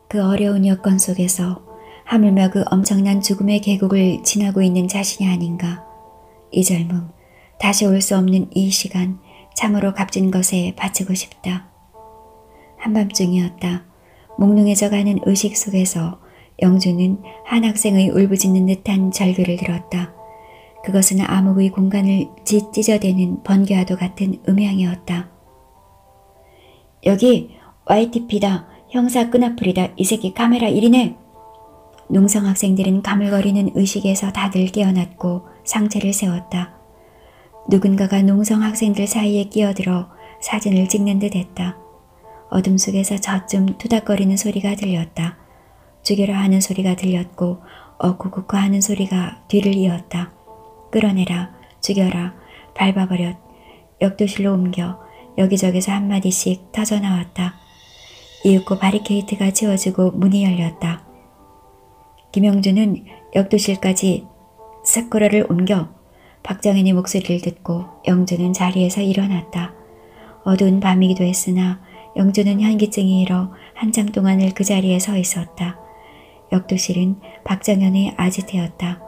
그 어려운 여건 속에서 하물며 그 엄청난 죽음의 계곡을 지나고 있는 자신이 아닌가. 이 젊음, 다시 올 수 없는 이 시간, 참으로 값진 것에 바치고 싶다. 한밤중이었다. 몽롱해져가는 의식 속에서 영주는 한 학생의 울부짖는 듯한 절규를 들었다. 그것은 암흑의 공간을 찢어대는 번개와도 같은 음향이었다. 여기 YTP다. 형사 끈앞풀이다. 이 새끼 카메라 1이네. 농성 학생들은 가물거리는 의식에서 다들 깨어났고 상체를 세웠다. 누군가가 농성 학생들 사이에 끼어들어 사진을 찍는 듯 했다. 어둠 속에서 저쯤 투닥거리는 소리가 들렸다. 죽여라 하는 소리가 들렸고 어쿠쿠쿠 하는 소리가 뒤를 이었다. 끌어내라, 죽여라, 밟아버렸, 역도실로 옮겨, 여기저기서 한마디씩 터져나왔다. 이윽고 바리케이트가 지워지고 문이 열렸다. 김영준은 역도실까지 사쿠라를 옮겨. 박정현의 목소리를 듣고 영준은 자리에서 일어났다. 어두운 밤이기도 했으나 영준은 현기증이 일어 한참 동안을 그 자리에 서 있었다. 역도실은 박정현의 아지트였다.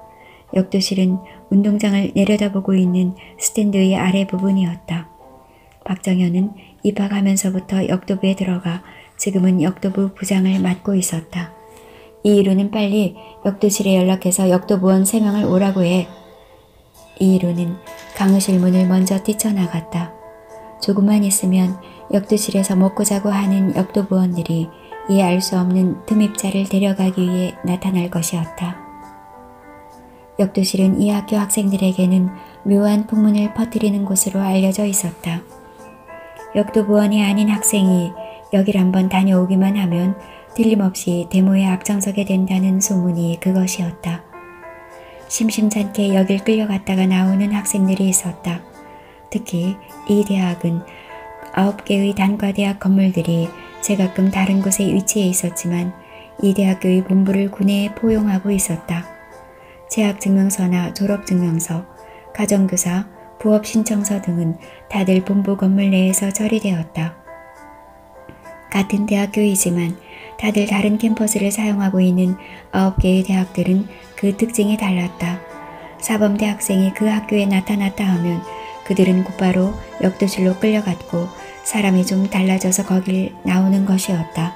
역도실은 운동장을 내려다보고 있는 스탠드의 아래 부분이었다. 박정현은 입학하면서부터 역도부에 들어가 지금은 역도부 부장을 맡고 있었다. 이희루는 빨리 역도실에 연락해서 역도부원 3명을 오라고 해. 이희루는 강의실 문을 먼저 뛰쳐나갔다. 조금만 있으면 역도실에서 먹고 자고 하는 역도부원들이 이 알 수 없는 틈입자를 데려가기 위해 나타날 것이었다. 역도실은 이 학교 학생들에게는 묘한 풍문을 퍼뜨리는 곳으로 알려져 있었다. 역도부원이 아닌 학생이 여길 한번 다녀오기만 하면 틀림없이 데모에 앞장서게 된다는 소문이 그것이었다. 심심찮게 여길 끌려갔다가 나오는 학생들이 있었다. 특히 이 대학은 9개의 단과대학 건물들이 제가끔 다른 곳에 위치해 있었지만 이 대학교의 본부를 구내에 포용하고 있었다. 재학증명서나 졸업증명서, 가정교사, 부업신청서 등은 다들 본부 건물 내에서 처리되었다. 같은 대학교이지만 다들 다른 캠퍼스를 사용하고 있는 9개의 대학들은 그 특징이 달랐다. 사범대 학생이 그 학교에 나타났다 하면 그들은 곧바로 역도실로 끌려갔고 사람이 좀 달라져서 거길 나오는 것이었다.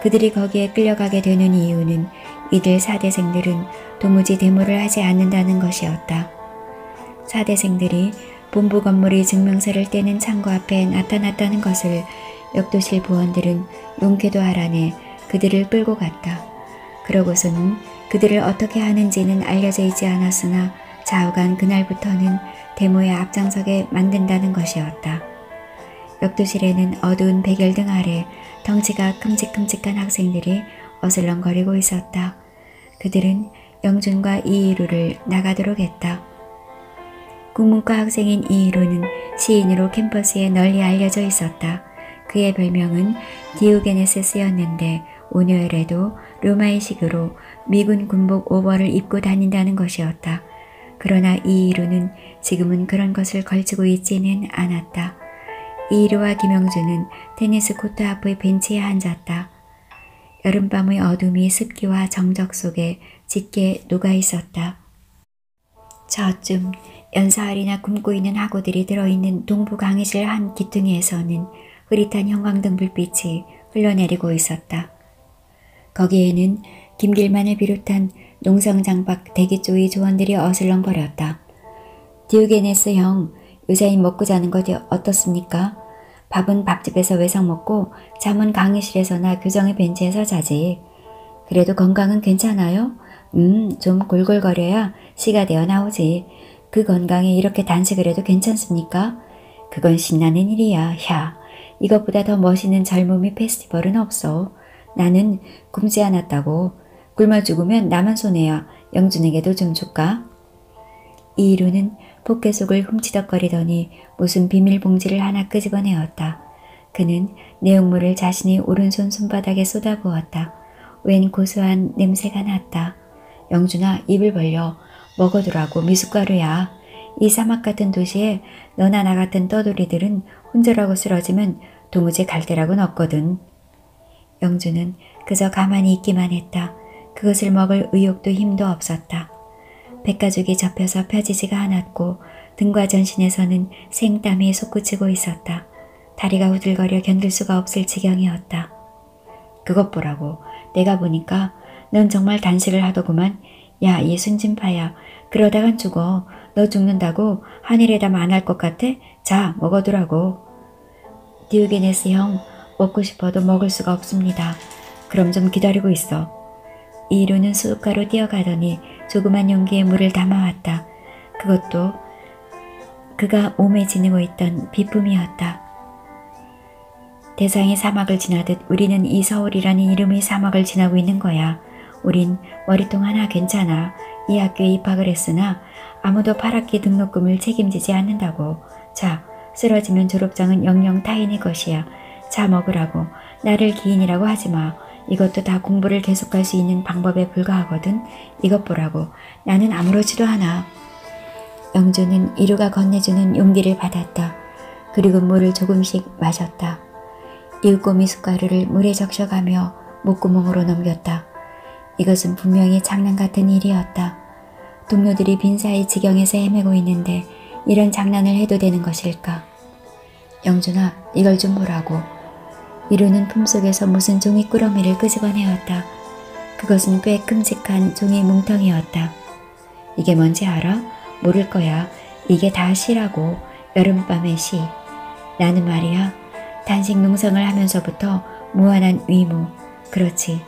그들이 거기에 끌려가게 되는 이유는 이들 4대생들은 도무지 데모를 하지 않는다는 것이었다. 4대생들이 본부 건물의 증명서를 떼는 창고 앞에 나타났다는 것을 역도실 부원들은 용케도 알아내 그들을 끌고 갔다. 그러고서는 그들을 어떻게 하는지는 알려져 있지 않았으나 좌우간 그날부터는 데모에 앞장서게 만든다는 것이었다. 역도실에는 어두운 백열등 아래 덩치가 큼직큼직한 학생들이 어슬렁거리고 있었다. 그들은 영준과 이희루를 나가도록 했다. 국문과 학생인 이희루는 시인으로 캠퍼스에 널리 알려져 있었다. 그의 별명은 디오게네세스였는데 온요엘에도 로마의식으로 미군 군복 오버를 입고 다닌다는 것이었다. 그러나 이희루는 지금은 그런 것을 걸치고 있지는 않았다. 이희루와 김영준은 테니스 코트 앞의 벤치에 앉았다. 여름밤의 어둠이 습기와 정적 속에 짙게 녹아있었다. 저쯤 연사알이나 굶고 있는 하고들이 들어있는 동부 강의실 한 기퉁이에서는 흐릿한 형광등 불빛이 흘러내리고 있었다. 거기에는 김길만을 비롯한 농성장 밖 대기 쪽의 조원들이 어슬렁거렸다. 디오게네스 형, 의사인 먹고 자는 것 어떻습니까? 밥은 밥집에서 외상 먹고 잠은 강의실에서나 교정의 벤치에서 자지. 그래도 건강은 괜찮아요? 좀 골골거려야 시가 되어 나오지. 그 건강에 이렇게 단식을 해도 괜찮습니까? 그건 신나는 일이야. 야, 이것보다 더 멋있는 젊음이 페스티벌은 없어. 나는 굶지 않았다고. 굶어 죽으면 나만 손해야. 영준에게도 좀 줄까? 이희루는 포켓 속을 훔치덕거리더니 무슨 비밀봉지를 하나 끄집어내었다. 그는 내용물을 자신의 오른손 손바닥에 쏟아부었다. 웬 고소한 냄새가 났다. 영준아, 입을 벌려. 먹어두라고. 미숫가루야. 이 사막 같은 도시에 너나 나 같은 떠돌이들은 혼자라고 쓰러지면 도무지 갈 데라고는 없거든. 영준은 그저 가만히 있기만 했다. 그것을 먹을 의욕도 힘도 없었다. 백가죽이 접혀서 펴지지가 않았고 등과 전신에서는 생땀이 솟구치고 있었다. 다리가 후들거려 견딜 수가 없을 지경이었다. 그것 보라고. 내가 보니까 넌 정말 단식을 하더구만. 야, 이 순진파야. 그러다간 죽어. 너 죽는다고 하늘에다 말할 것 같아? 자, 먹어두라고. 디오게네스 형, 먹고 싶어도 먹을 수가 없습니다. 그럼 좀 기다리고 있어. 이루는 수도가로 뛰어가더니 조그만 용기에 물을 담아왔다. 그것도 그가 몸에 지니고 있던 비품이었다. 대상이 사막을 지나듯 우리는 이 서울이라는 이름의 사막을 지나고 있는 거야. 우린 머리통 하나 괜찮아. 이 학교에 입학을 했으나 아무도 8학기 등록금을 책임지지 않는다고. 자, 쓰러지면 졸업장은 영영 타인의 것이야. 자, 먹으라고. 나를 기인이라고 하지마. 이것도 다 공부를 계속할 수 있는 방법에 불과하거든. 이것 보라고. 나는 아무렇지도 않아. 영주는 이루가 건네주는 용기를 받았다. 그리고 물을 조금씩 마셨다. 이윽고 미숫가루를 물에 적셔가며 목구멍으로 넘겼다. 이것은 분명히 장난 같은 일이었다. 동료들이 빈사이 지경에서 헤매고 있는데 이런 장난을 해도 되는 것일까? 영준아, 이걸 좀 보라고. 이루는 품속에서 무슨 종이 꾸러미를 끄집어내었다. 그것은 꽤 끔찍한 종이 뭉텅이였다. 이게 뭔지 알아? 모를 거야. 이게 다 시라고. 여름밤의 시. 나는 말이야. 단식 농성을 하면서부터 무한한 의무. 그렇지.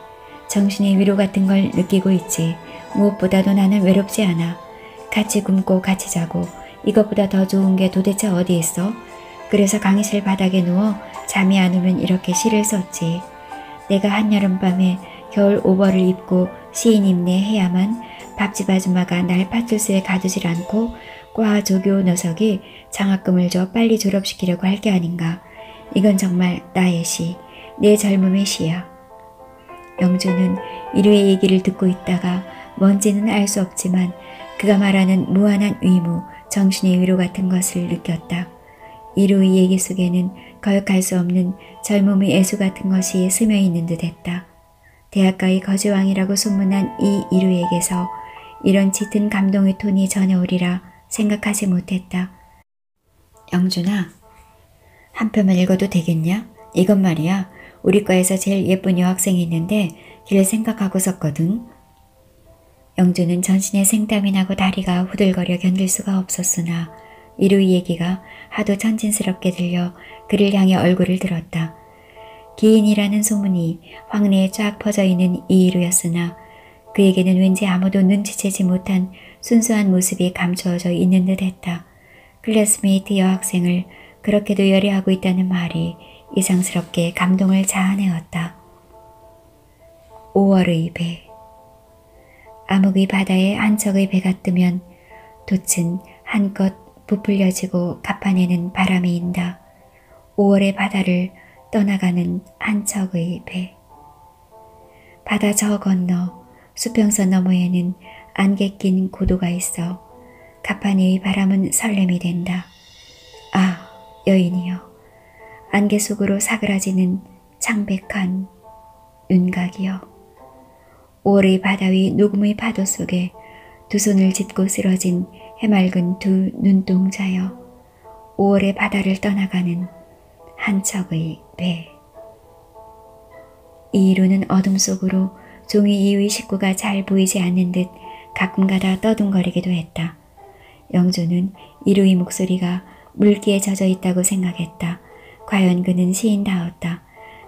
정신의 위로 같은 걸 느끼고 있지. 무엇보다도 나는 외롭지 않아. 같이 굶고 같이 자고 이것보다 더 좋은 게 도대체 어디 있어? 그래서 강의실 바닥에 누워 잠이 안 오면 이렇게 시를 썼지. 내가 한여름밤에 겨울 오버를 입고 시인 입내 해야만 밥집 아줌마가 날 파출소에 가두질 않고 과 조교 녀석이 장학금을 줘 빨리 졸업시키려고 할 게 아닌가. 이건 정말 나의 시, 내 젊음의 시야. 영주는 이루의 얘기를 듣고 있다가 뭔지는 알 수 없지만 그가 말하는 무한한 의무, 정신의 위로 같은 것을 느꼈다. 이루의 얘기 속에는 거역할 수 없는 젊음의 애수 같은 것이 스며 있는 듯 했다. 대학가의 거지왕이라고 소문난 이 이루에게서 이런 짙은 감동의 톤이 전해오리라 생각하지 못했다. 영준아, 한 편만 읽어도 되겠냐? 이건 말이야. 우리 과에서 제일 예쁜 여학생이 있는데 걔를 생각하고 썼거든. 영준은 전신에 생땀이 나고 다리가 후들거려 견딜 수가 없었으나 이루의 얘기가 하도 천진스럽게 들려 그를 향해 얼굴을 들었다. 기인이라는 소문이 황내에 쫙 퍼져있는 이 이루였으나 그에게는 왠지 아무도 눈치채지 못한 순수한 모습이 감추어져 있는 듯 했다. 클래스메이트 여학생을 그렇게도 열애하고 있다는 말이 이상스럽게 감동을 자아내었다. 5월의 배. 암흑의 바다에 한 척의 배가 뜨면 돛은 한껏 부풀려지고 가판에는 바람이 인다. 5월의 바다를 떠나가는 한 척의 배. 바다 저 건너 수평선 너머에는 안개 낀 고도가 있어 가판 위의 바람은 설렘이 된다. 아, 여인이여. 안개 속으로 사그라지는 창백한 윤곽이여. 5월의 바다 위 녹음의 파도 속에 두 손을 짚고 쓰러진 해맑은 두 눈동자여. 5월의 바다를 떠나가는 한 척의 배. 이 이루는 어둠 속으로 종이 이의 식구가 잘 보이지 않는 듯 가끔가다 떠둥거리기도 했다. 영조는 이루의 목소리가 물기에 젖어 있다고 생각했다. 과연 그는 시인다웠다.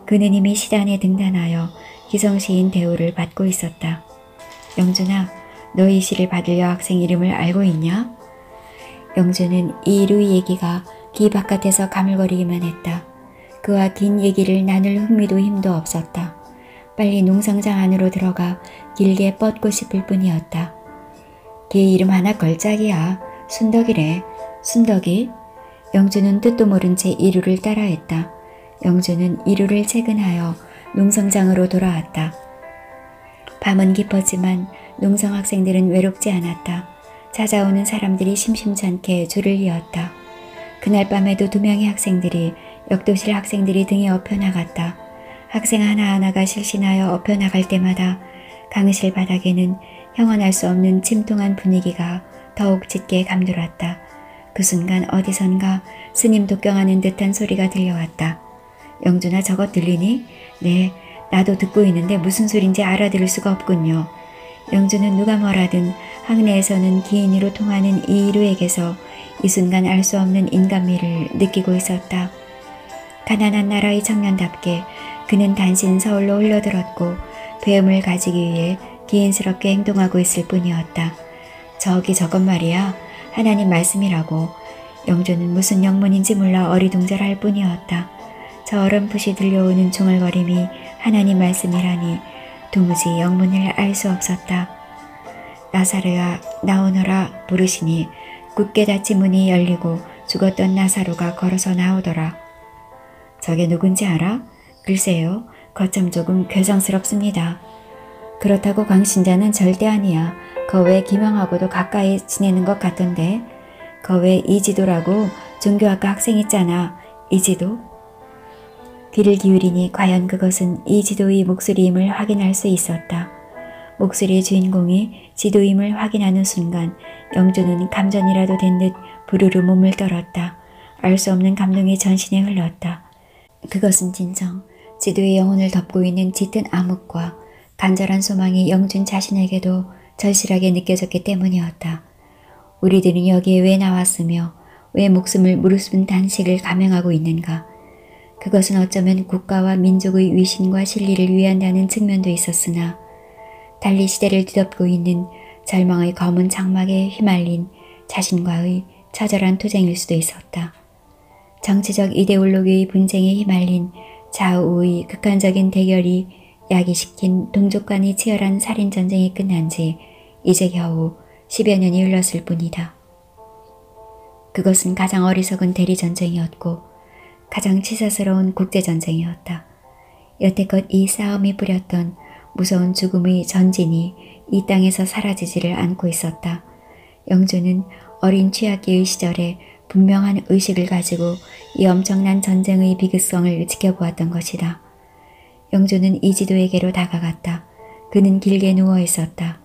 그는 이미 시단에 등단하여 기성시인 대우를 받고 있었다. 영준아, 너 이 시를 받을 여학생 이름을 알고 있냐? 영준은 이 이루의 얘기가 귀 바깥에서 가물거리기만 했다. 그와 긴 얘기를 나눌 흥미도 힘도 없었다. 빨리 농성장 안으로 들어가 길게 뻗고 싶을 뿐이었다. 걔 이름 하나 걸작이야. 순덕이래. 순덕이? 영주는 뜻도 모른 채 이루를 따라했다. 영주는 이루를 채근하여 농성장으로 돌아왔다. 밤은 깊었지만 농성학생들은 외롭지 않았다. 찾아오는 사람들이 심심찮게 줄을 이었다. 그날 밤에도 2명의 학생들이 역도실 학생들이 등에 업혀 나갔다. 학생 하나하나가 실신하여 엎혀나갈 때마다 강의실 바닥에는 형언할 수 없는 침통한 분위기가 더욱 짙게 감돌았다. 그 순간 어디선가 스님 독경하는 듯한 소리가 들려왔다. 영준아, 저거 들리니? 네, 나도 듣고 있는데 무슨 소린지 알아들을 수가 없군요. 영준은 누가 뭐라든 학내에서는 기인으로 통하는 이이루에게서 이 순간 알 수 없는 인간미를 느끼고 있었다. 가난한 나라의 청년답게 그는 단신 서울로 흘러들었고 배움을 가지기 위해 기인스럽게 행동하고 있을 뿐이었다. 저기 저것 말이야. 하나님 말씀이라고. 영준은 무슨 영문인지 몰라 어리둥절할 뿐이었다. 저 어렴풋이 들려오는 중얼거림이 하나님 말씀이라니 도무지 영문을 알 수 없었다. 나사로야 나오너라 부르시니 굳게 닫힌 문이 열리고 죽었던 나사로가 걸어서 나오더라. 저게 누군지 알아? 글쎄요. 거참 조금 괴상스럽습니다. 그렇다고 광신자는 절대 아니야. 거 왜 김영하고도 가까이 지내는 것 같던데. 거 왜 이지도라고 종교학과 학생 있잖아. 이지도? 귀를 기울이니 과연 그것은 이지도의 목소리임을 확인할 수 있었다. 목소리의 주인공이 지도임을 확인하는 순간 영준은 감전이라도 된 듯 부르르 몸을 떨었다. 알 수 없는 감동이 전신에 흘렀다. 그것은 진정 지도의 영혼을 덮고 있는 짙은 암흑과 간절한 소망이 영준 자신에게도 절실하게 느껴졌기 때문이었다. 우리들은 여기에 왜 나왔으며 왜 목숨을 무릅쓴 단식을 감행하고 있는가. 그것은 어쩌면 국가와 민족의 위신과 실리를 위한다는 측면도 있었으나 달리 시대를 뒤덮고 있는 절망의 검은 장막에 휘말린 자신과의 처절한 투쟁일 수도 있었다. 정치적 이데올로기의 분쟁에 휘말린 좌우의 극한적인 대결이 야기시킨 동족 간의 치열한 살인전쟁이 끝난 지 이제 겨우 10여 년이 흘렀을 뿐이다. 그것은 가장 어리석은 대리전쟁이었고 가장 치사스러운 국제전쟁이었다. 여태껏 이 싸움이 뿌렸던 무서운 죽음의 전진이 이 땅에서 사라지지를 않고 있었다. 영준은 어린 취학기의 시절에 분명한 의식을 가지고 이 엄청난 전쟁의 비극성을 지켜보았던 것이다. 영준은 이지도에게로 다가갔다. 그는 길게 누워 있었다.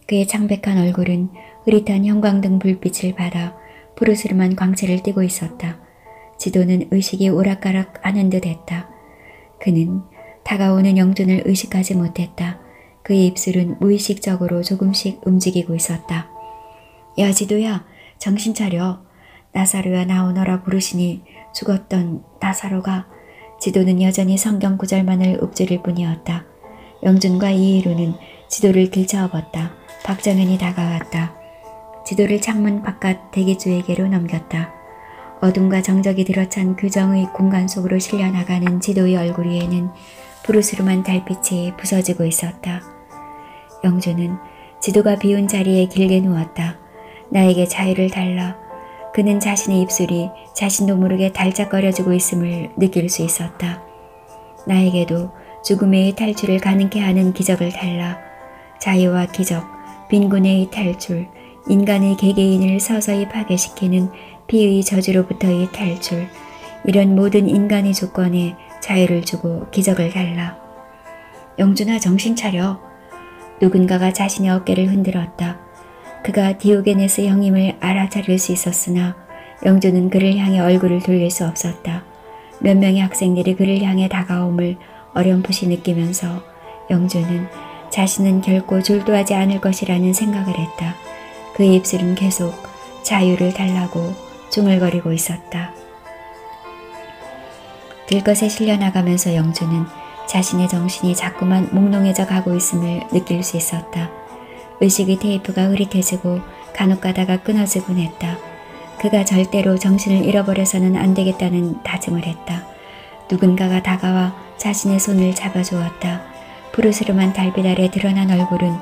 그의 창백한 얼굴은 흐릿한 형광등 불빛을 받아 푸르스름한 광채를 띠고 있었다. 지도는 의식이 오락가락 하는 듯 했다. 그는 다가오는 영준을 의식하지 못했다. 그의 입술은 무의식적으로 조금씩 움직이고 있었다. 야 지도야, 정신 차려. 나사로야 나오너라 부르시니 죽었던 나사로가. 지도는 여전히 성경 구절만을 읊조릴 뿐이었다. 영준과 이희루는 지도를 들쳐업었다. 박정현이 다가왔다. 지도를 창문 바깥 대기주에게로 넘겼다. 어둠과 정적이 들어찬 규정의 공간 속으로 실려나가는 지도의 얼굴 위에는 푸르스름한 달빛이 부서지고 있었다. 영준은 지도가 비운 자리에 길게 누웠다. 나에게 자유를 달라. 그는 자신의 입술이 자신도 모르게 달짝거려지고 있음을 느낄 수 있었다. 나에게도 죽음의 탈출을 가능케 하는 기적을 달라. 자유와 기적, 빈곤의 탈출, 인간의 개개인을 서서히 파괴시키는 피의 저주로부터의 탈출, 이런 모든 인간의 조건에 자유를 주고 기적을 달라. 영준아 정신 차려. 누군가가 자신의 어깨를 흔들었다. 그가 디오게네스 형님을 알아차릴 수 있었으나 영준은 그를 향해 얼굴을 돌릴 수 없었다. 몇 명의 학생들이 그를 향해 다가옴을 어렴풋이 느끼면서 영준은 자신은 결코 졸도하지 않을 것이라는 생각을 했다. 그의 입술은 계속 자유를 달라고 중얼거리고 있었다. 들것에 실려나가면서 영준은 자신의 정신이 자꾸만 몽롱해져 가고 있음을 느낄 수 있었다. 의식의 테이프가 흐릿해지고 간혹 가다가 끊어지곤 했다. 그가 절대로 정신을 잃어버려서는 안 되겠다는 다짐을 했다. 누군가가 다가와 자신의 손을 잡아주었다. 푸르스름한 달빛 아래 드러난 얼굴은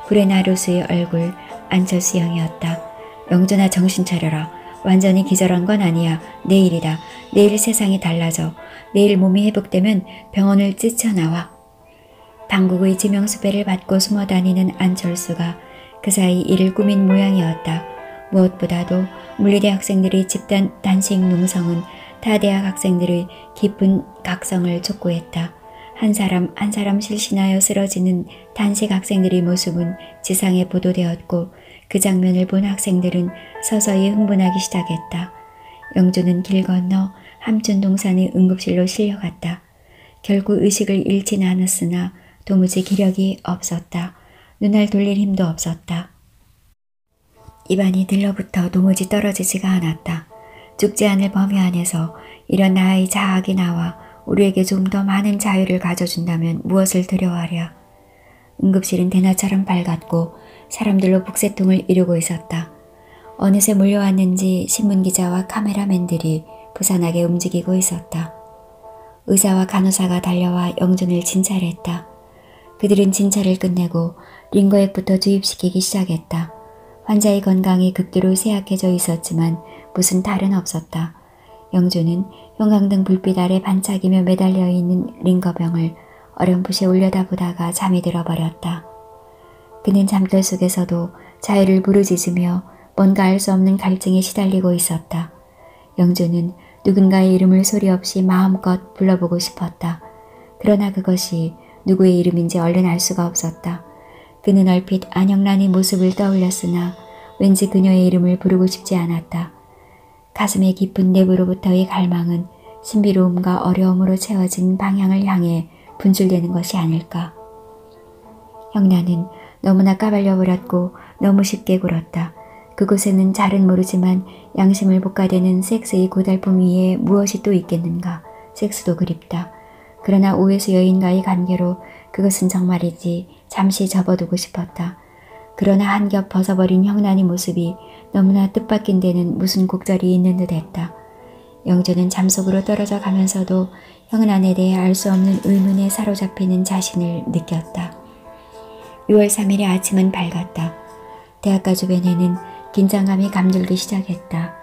구레나루스의 얼굴 안철수 형이었다. 영준아 정신 차려라. 완전히 기절한 건 아니야. 내일이다. 내일 세상이 달라져. 내일 몸이 회복되면 병원을 뛰쳐나와. 당국의 지명수배를 받고 숨어다니는 안철수가 그 사이 이를 꾸민 모양이었다. 무엇보다도 물리대 학생들의 집단 단식 농성은 타 대학 학생들의 깊은 각성을 촉구했다. 한 사람 한 사람 실신하여 쓰러지는 단식 학생들의 모습은 지상에 보도되었고 그 장면을 본 학생들은 서서히 흥분하기 시작했다. 영조는 길 건너 함춘동산의 응급실로 실려갔다. 결국 의식을 잃지는 않았으나 도무지 기력이 없었다. 눈알 돌릴 힘도 없었다. 입안이 들러붙어 도무지 떨어지지가 않았다. 죽지 않을 범위 안에서 이런 나의 자학이 나와 우리에게 좀 더 많은 자유를 가져준다면 무엇을 두려워하랴. 응급실은 대낮처럼 밝았고 사람들로 북새통을 이루고 있었다. 어느새 몰려왔는지 신문기자와 카메라맨들이 부산하게 움직이고 있었다. 의사와 간호사가 달려와 영준을 진찰했다. 그들은 진찰을 끝내고 링거액부터 주입시키기 시작했다. 환자의 건강이 극도로 쇠약해져 있었지만 무슨 탈은 없었다. 영준은 형광등 불빛 아래 반짝이며 매달려 있는 링거병을 어렴풋이 올려다보다가 잠이 들어버렸다. 그는 잠결 속에서도 자유를 부르짖으며 뭔가 알 수 없는 갈증에 시달리고 있었다. 영준은 누군가의 이름을 소리 없이 마음껏 불러보고 싶었다. 그러나 그것이 누구의 이름인지 얼른 알 수가 없었다. 그는 얼핏 안영란의 모습을 떠올렸으나 왠지 그녀의 이름을 부르고 싶지 않았다. 가슴의 깊은 내부로부터의 갈망은 신비로움과 어려움으로 채워진 방향을 향해 분출되는 것이 아닐까. 형란은 너무나 까발려버렸고 너무 쉽게 굴었다. 그곳에는 잘은 모르지만 양심을 볶아대는 섹스의 고달픔 위에 무엇이 또 있겠는가. 섹스도 그립다. 그러나 오해수 여인과의 관계로 그것은 정말이지 잠시 접어두고 싶었다. 그러나 한 겹 벗어버린 형란의 모습이 너무나 뜻밖인 데는 무슨 곡절이 있는 듯 했다. 영조는 잠속으로 떨어져 가면서도 형란에 대해 알 수 없는 의문에 사로잡히는 자신을 느꼈다. 6월 3일의 아침은 밝았다. 대학가 주변에는 긴장감이 감돌기 시작했다.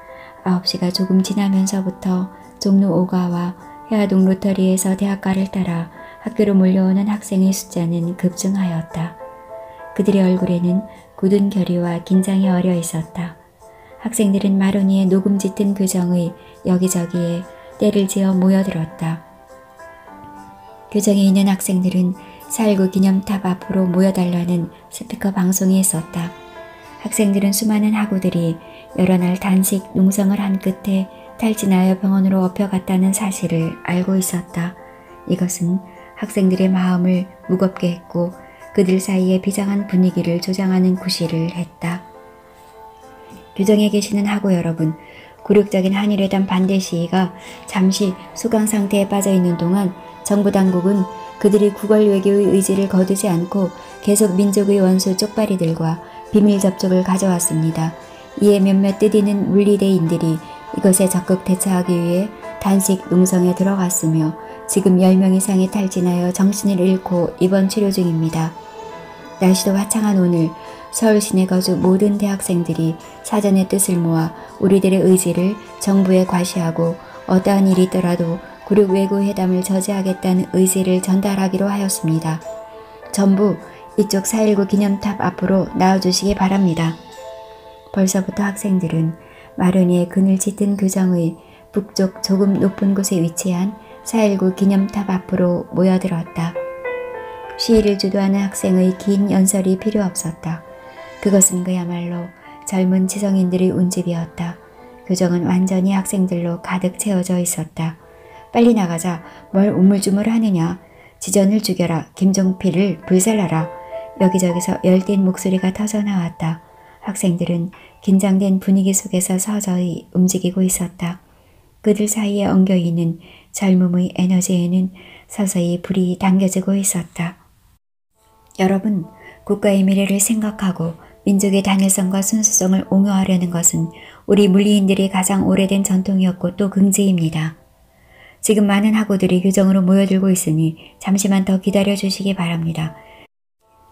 9시가 조금 지나면서부터 종로 5가와 해화동 로터리에서 대학가를 따라 학교로 몰려오는 학생의 숫자는 급증하였다. 그들의 얼굴에는 굳은 결의와 긴장이 어려 있었다. 학생들은 마로니의 녹음 짙은 교정의 여기저기에 때를 지어 모여들었다. 교정에 있는 학생들은 4.19 기념탑 앞으로 모여달라는 스피커 방송이 있었다. 학생들은 수많은 학우들이 여러 날 단식 농성을 한 끝에 탈진하여 병원으로 업혀갔다는 사실을 알고 있었다. 이것은 학생들의 마음을 무겁게 했고 그들 사이에 비장한 분위기를 조장하는 구실을 했다. 규정에 계시는 학우 여러분, 굴욕적인 한일회담 반대 시위가 잠시 수강 상태에 빠져 있는 동안 정부 당국은 그들이 국월 외교의 의지를 거두지 않고 계속 민족의 원수 쪽발이들과 비밀 접촉을 가져왔습니다. 이에 몇몇 뜻있는 물리대인들이 이것에 적극 대처하기 위해 단식 농성에 들어갔으며 지금 10명 이상이 탈진하여 정신을 잃고 입원 치료 중입니다. 날씨도 화창한 오늘 서울 시내 거주 모든 대학생들이 사전의 뜻을 모아 우리들의 의지를 정부에 과시하고 어떠한 일이 있더라도 굴욕 외교 회담을 저지하겠다는 의지를 전달하기로 하였습니다. 전부 이쪽 4.19 기념탑 앞으로 나와주시기 바랍니다. 벌써부터 학생들은 마로니의 그늘 짙은 교정의 북쪽 조금 높은 곳에 위치한 4.19 기념탑 앞으로 모여들었다. 시위를 주도하는 학생의 긴 연설이 필요 없었다. 그것은 그야말로 젊은 지성인들의 운집이었다. 교정은 완전히 학생들로 가득 채워져 있었다. 빨리 나가자. 뭘 우물쭈물하느냐. 지전을 죽여라. 김종필을 불살라라. 여기저기서 열띤 목소리가 터져나왔다. 학생들은 긴장된 분위기 속에서 서서히 움직이고 있었다. 그들 사이에 엉겨있는 젊음의 에너지에는 서서히 불이 당겨지고 있었다. 여러분, 국가의 미래를 생각하고 민족의 단일성과 순수성을 옹호하려는 것은 우리 물리인들의 가장 오래된 전통이었고 또 긍지입니다. 지금 많은 학우들이 교정으로 모여들고 있으니 잠시만 더 기다려주시기 바랍니다.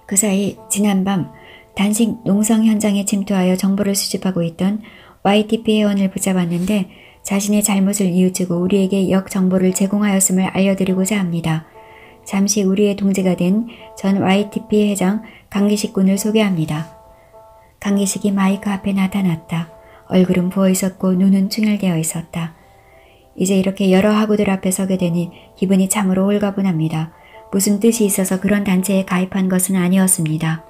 그 사이 지난밤 단식 농성 현장에 침투하여 정보를 수집하고 있던 YTP 회원을 붙잡았는데 자신의 잘못을 뉘우치고 우리에게 역정보를 제공하였음을 알려드리고자 합니다. 잠시 우리의 동지가 된 전 YTP 회장 강기식 군을 소개합니다. 강기식이 마이크 앞에 나타났다. 얼굴은 부어있었고 눈은 충혈되어 있었다. 이제 이렇게 여러 학우들 앞에 서게 되니 기분이 참으로 홀가분합니다. 무슨 뜻이 있어서 그런 단체에 가입한 것은 아니었습니다.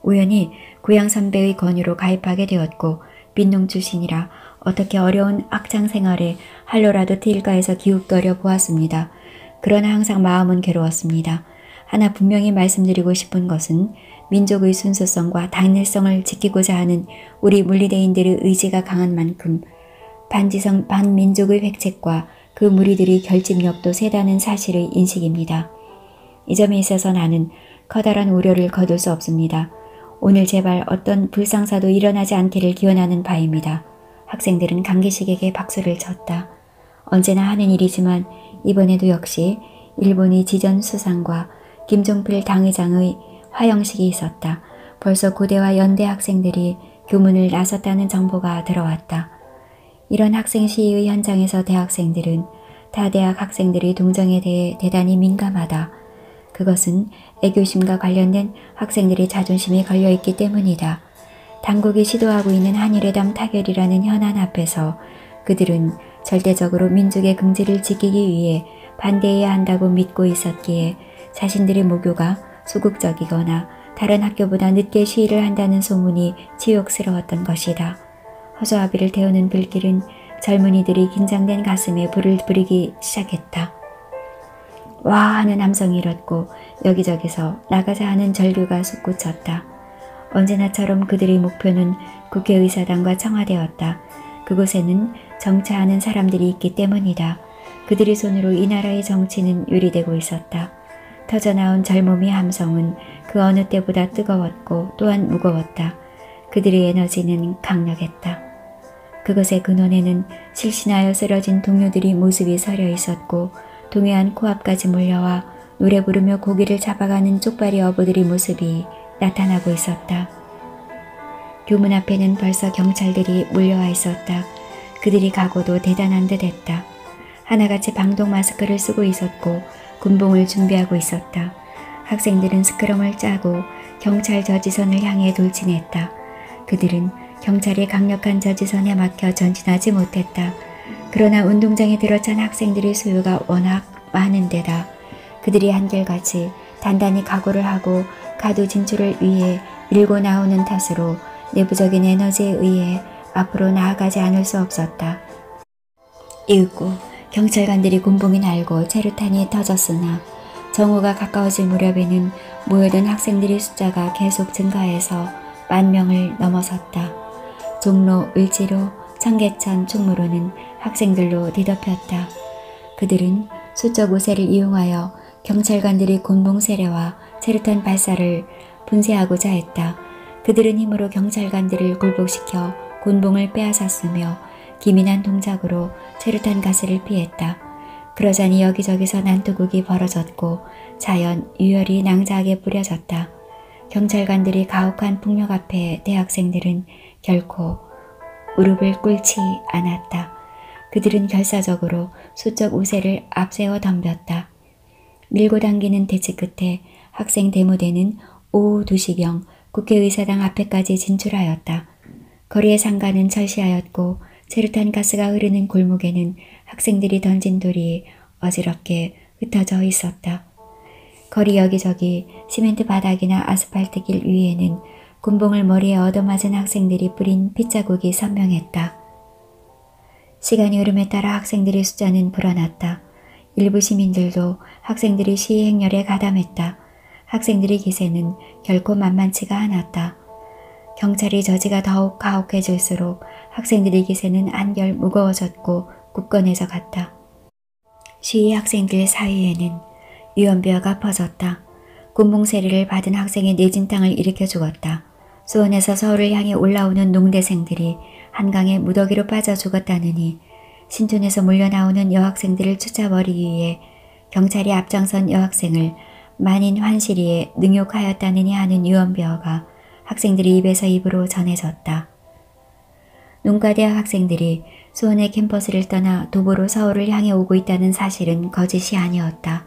우연히 고향 선배의 권유로 가입하게 되었고 민농 출신이라 어떻게 어려운 학창 생활에 할로라도 트일까 해서 기웃거려 보았습니다. 그러나 항상 마음은 괴로웠습니다. 하나 분명히 말씀드리고 싶은 것은 민족의 순수성과 단일성을 지키고자 하는 우리 물리대인들의 의지가 강한 만큼 반지성 반민족의 획책과 그 무리들의 결집력도 세다는 사실의 인식입니다. 이 점에 있어서 나는 커다란 우려를 거둘 수 없습니다. 오늘 제발 어떤 불상사도 일어나지 않기를 기원하는 바입니다. 학생들은 강기식에게 박수를 쳤다. 언제나 하는 일이지만 이번에도 역시 일본의 지전 수상과 김종필 당의장의 화영식이 있었다. 벌써 고대와 연대 학생들이 교문을 나섰다는 정보가 들어왔다. 이런 학생 시위의 현장에서 대학생들은 타 대학 학생들의 동정에 대해 대단히 민감하다. 그것은 애교심과 관련된 학생들의 자존심이 걸려있기 때문이다. 당국이 시도하고 있는 한일회담 타결이라는 현안 앞에서 그들은 절대적으로 민족의 긍지를 지키기 위해 반대해야 한다고 믿고 있었기에 자신들의 모교가 소극적이거나 다른 학교보다 늦게 시위를 한다는 소문이 치욕스러웠던 것이다. 허수아비를 태우는 불길은 젊은이들이 긴장된 가슴에 불을 부리기 시작했다. 와 하는 함성이 일었고 여기저기서 나가자 하는 절규가 솟구쳤다. 언제나처럼 그들의 목표는 국회의사당과 청와대였다. 그곳에는 정치하는 사람들이 있기 때문이다. 그들의 손으로 이 나라의 정치는 유리되고 있었다. 터져나온 젊음의 함성은 그 어느 때보다 뜨거웠고 또한 무거웠다. 그들의 에너지는 강력했다. 그것의 근원에는 실신하여 쓰러진 동료들의 모습이 서려 있었고 동해안 코앞까지 몰려와 노래 부르며 고기를 잡아가는 쪽발이 어부들의 모습이 나타나고 있었다. 교문 앞에는 벌써 경찰들이 몰려와 있었다. 그들이 각오도 대단한 듯 했다. 하나같이 방독 마스크를 쓰고 있었고 군봉을 준비하고 있었다. 학생들은 스크럼을 짜고 경찰 저지선을 향해 돌진했다. 그들은 경찰의 강력한 저지선에 막혀 전진하지 못했다. 그러나 운동장에 들어찬 학생들의 수요가 워낙 많은 데다 그들이 한결같이 단단히 각오를 하고 가두 진출을 위해 밀고 나오는 탓으로 내부적인 에너지에 의해 앞으로 나아가지 않을 수 없었다. 이윽고 경찰관들이 군봉이 날고 체류탄이 터졌으나 정오가 가까워질 무렵에는 모여든 학생들의 숫자가 계속 증가해서 10,000명을 넘어섰다. 종로, 을지로, 청계천, 충무로는 학생들로 뒤덮였다. 그들은 수적 우세를 이용하여 경찰관들의 군봉 세례와 체류탄 발사를 분쇄하고자 했다. 그들은 힘으로 경찰관들을 굴복시켜 군봉을 빼앗았으며 기민한 동작으로 체류탄 가스를 피했다. 그러자니 여기저기서 난투극이 벌어졌고 자연 유혈이 낭자하게 뿌려졌다. 경찰관들이 가혹한 폭력 앞에 대학생들은 결코 무릎을 꿇지 않았다. 그들은 결사적으로 수적 우세를 앞세워 덤볐다. 밀고 당기는 대치 끝에 학생 대모대는 오후 2시경 국회의사당 앞에까지 진출하였다. 거리의 상가는 절시하였고 체류탄 가스가 흐르는 골목에는 학생들이 던진 돌이 어지럽게 흩어져 있었다. 거리 여기저기 시멘트 바닥이나 아스팔트 길 위에는 군봉을 머리에 얻어맞은 학생들이 뿌린 핏자국이 선명했다. 시간이 흐름에 따라 학생들의 숫자는 불어났다. 일부 시민들도 학생들이 시위 행렬에 가담했다. 학생들의 기세는 결코 만만치가 않았다. 경찰의 저지가 더욱 가혹해질수록 학생들의 기세는 한결 무거워졌고 굳건해져 갔다. 시위 학생들 사이에는 유언비어가 퍼졌다. 군봉 세례를 받은 학생의 뇌진탕을 일으켜 죽었다. 수원에서 서울을 향해 올라오는 농대생들이 한강에 무더기로 빠져 죽었다느니 신촌에서 몰려나오는 여학생들을 쫓아버리기 위해 경찰이 앞장선 여학생을 만인 환시리에 능욕하였다느니 하는 유언비어가 학생들의 입에서 입으로 전해졌다. 농가대학 학생들이 수원의 캠퍼스를 떠나 도보로 서울을 향해 오고 있다는 사실은 거짓이 아니었다.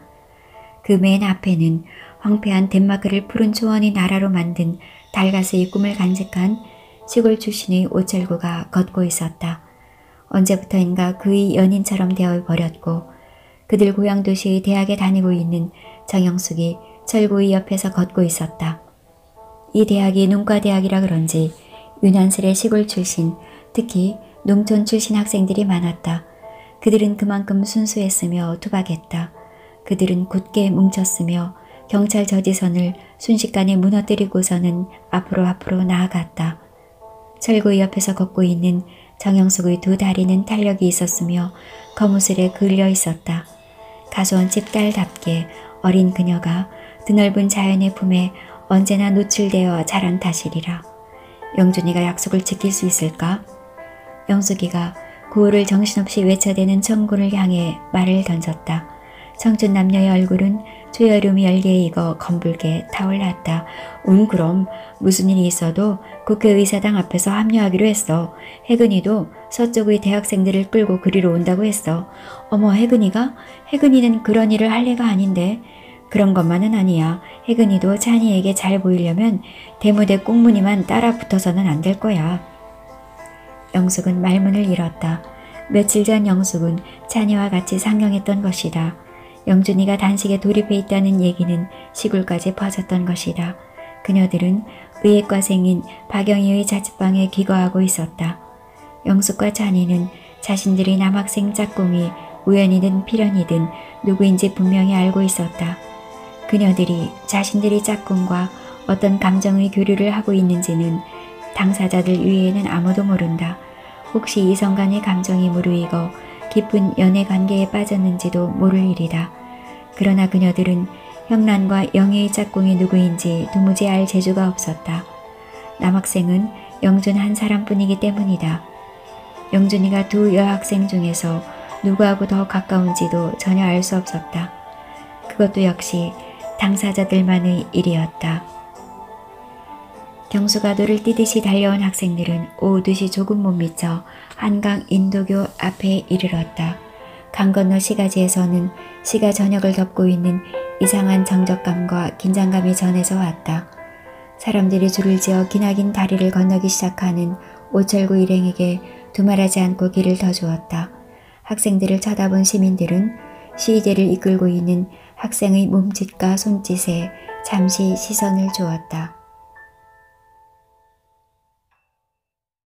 그 맨 앞에는 황폐한 덴마크를 푸른 초원의 나라로 만든 달가스의 꿈을 간직한 시골 출신의 오철구가 걷고 있었다. 언제부터인가 그의 연인처럼 되어 버렸고 그들 고향 도시의 대학에 다니고 있는 정영숙이 철구의 옆에서 걷고 있었다. 이 대학이 문과대학이라 그런지 유난스레 시골 출신, 특히 농촌 출신 학생들이 많았다. 그들은 그만큼 순수했으며 투박했다. 그들은 굳게 뭉쳤으며 경찰 저지선을 순식간에 무너뜨리고서는 앞으로 나아갔다. 철구의 옆에서 걷고 있는 정영숙의 두 다리는 탄력이 있었으며 거무술에 그을려 있었다. 가수원 집 딸답게 어린 그녀가 드넓은 자연의 품에 언제나 노출되어 자란 탓이리라. 영준이가 약속을 지킬 수 있을까? 영숙이가 구호를 정신없이 외쳐대는 청군을 향해 말을 던졌다. 청춘 남녀의 얼굴은 초여름이 열기에 익어 검붉게 타올랐다. 그럼 무슨 일이 있어도 국회의사당 앞에서 합류하기로 했어. 혜근이도 서쪽의 대학생들을 끌고 그리로 온다고 했어. 어머, 혜근이가? 혜근이는 그런 일을 할 애가 아닌데. 그런 것만은 아니야. 혜근이도 찬이에게 잘 보이려면 대무대 꽁무니만 따라 붙어서는 안 될 거야. 영숙은 말문을 잃었다. 며칠 전 영숙은 찬이와 같이 상경했던 것이다. 영준이가 단식에 돌입해 있다는 얘기는 시골까지 퍼졌던 것이다. 그녀들은 의예과생인 박영희의 자취방에 기거하고 있었다. 영숙과 찬이는 자신들의 남학생 짝꿍이 우연이든 필연이든 누구인지 분명히 알고 있었다. 그녀들이 자신들의 짝꿍과 어떤 감정의 교류를 하고 있는지는 당사자들 위에는 아무도 모른다. 혹시 이성 간의 감정이 무르익어 깊은 연애 관계에 빠졌는지도 모를 일이다. 그러나 그녀들은 형란과 영희의 짝꿍이 누구인지 도무지 알 재주가 없었다. 남학생은 영준 한 사람뿐이기 때문이다. 영준이가 두 여학생 중에서 누구하고 더 가까운지도 전혀 알 수 없었다. 그것도 역시 당사자들만의 일이었다. 경수가도를 뛰듯이 달려온 학생들은 오후 2시 조금 못 미쳐 한강 인도교 앞에 이르렀다. 강 건너 시가지에서는 시가 저녁을 덮고 있는 이상한 정적감과 긴장감이 전해져 왔다. 사람들이 줄을 지어 기나긴 다리를 건너기 시작하는 오철구 일행에게 두말하지 않고 길을 더 주었다. 학생들을 쳐다본 시민들은 시위대를 이끌고 있는 학생의 몸짓과 손짓에 잠시 시선을 주었다.